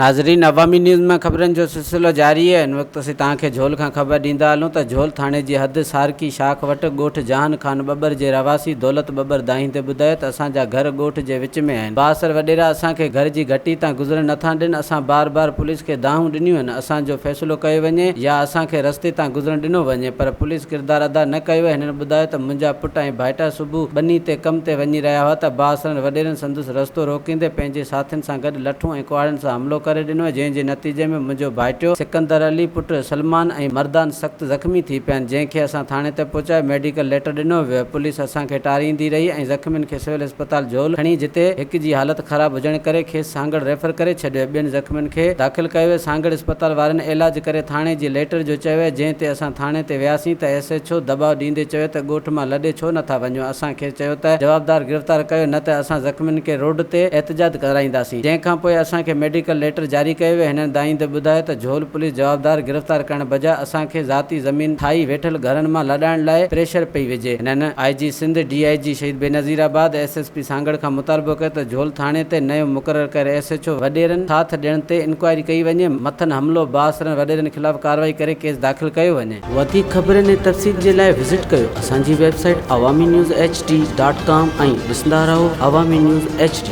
नाज़रीन, अवामी न्यूज़ में ख़बरनि जो सिलसिलो जारी है। इन वक्त असीं तव्हांखे झोल खां ख़बर ॾींदा हलूं त झोल थाणे जी हद सारकी शाख वटि ॻोठ जहान खान बबर जे रवासी दौलत बबर दाहींदे ॿुधायो त असांजा घर ॻोठ जे विच में आहिनि। बासर वॾेरा असांखे घर जी घटी तां गुज़रण नथा ॾियनि। असां बार बार पुलिस खे दाहूं ॾिनियूं आहिनि असांजो फ़ैसिलो कयो वञे या असांखे रस्ते तां गुज़रण ॾिनो वञे, पर पुलिस किरदार अदा न कयो। हिननि ॿुधायो त मुंहिंजा पुट ऐं भाइटा सुबुह ॿनी ते कम ते वञी रहिया हुआ त बासरनि वॾेरनि संदसि रस्तो रोकींदे पंहिंजे साथियुनि सां गॾु लठूं ऐं कुहाड़नि सां हमिलो करे ॾिनो, जंहिंजे नतीजे में मुंहिंजो भाइटियो सिकंदर अली पुटु सलमान ऐं मर्दान सख़्तु ज़ख़्मी थी पिया आहिनि, जंहिंखे असां थाणे ते पहुचाए मेडिकल लेटर ॾिनो वियो। पुलिस असांखे टारींदी रही ऐं ज़ख़्मियुनि खे सिविल अस्पताल झोल खणी, जिते हिकु जी हालत ख़राब हुजण करे खेसि सांगड़ रेफर करे छॾियो। ॿियनि ज़ख़्मियुनि खे दाख़िल कयो वियो। सांगड़ अस्पताल वारनि इलाज करे थाणे जी लेटर जो चयो आहे, जंहिं ते असां थाणे ते वियासीं त SHO दबाव ॾींदे चयो त ॻोठ मां लॾे छो नथा वञो। असांखे चयो त जवाबदार गिरफ़्तार कयो, न त असां ज़ख़्मियुनि खे रोड ते एहतजाज कराईंदासीं। जंहिंखां पोइ असांखे मेडिकल लेटर जारी कयो वियो। हिननि दाईंदे ॿुधायो त झोल पुलिस जवाबदार गिरफ़्तार करण बजाए असांखे ज़ाती ज़मीन ठाही वेठल घरनि मां लॾाइण लाइ प्रेशर पई विझे। हिननि IG सिंध DIG शहीद बेनज़ीराबाद SSP सांगड़ खां मुतालबो कयो त झोल थाणे ते नयो मुक़ररु करे SHO वॾेरनि साथ ॾियण ते इंक्वायरी कई वञे, मथनि हमलो बासरनि वॾेरनि ख़िलाफ़ कार्रवाई करे केस दाख़िल कयो वञे। वधीक ख़बरनि ऐं तफ़सील जे लाइ विज़िट कयो असांजी वेबसाइट awamiNewsHD.com ऐं ॾिसंदा रहो अवामी न्यूज़ HD।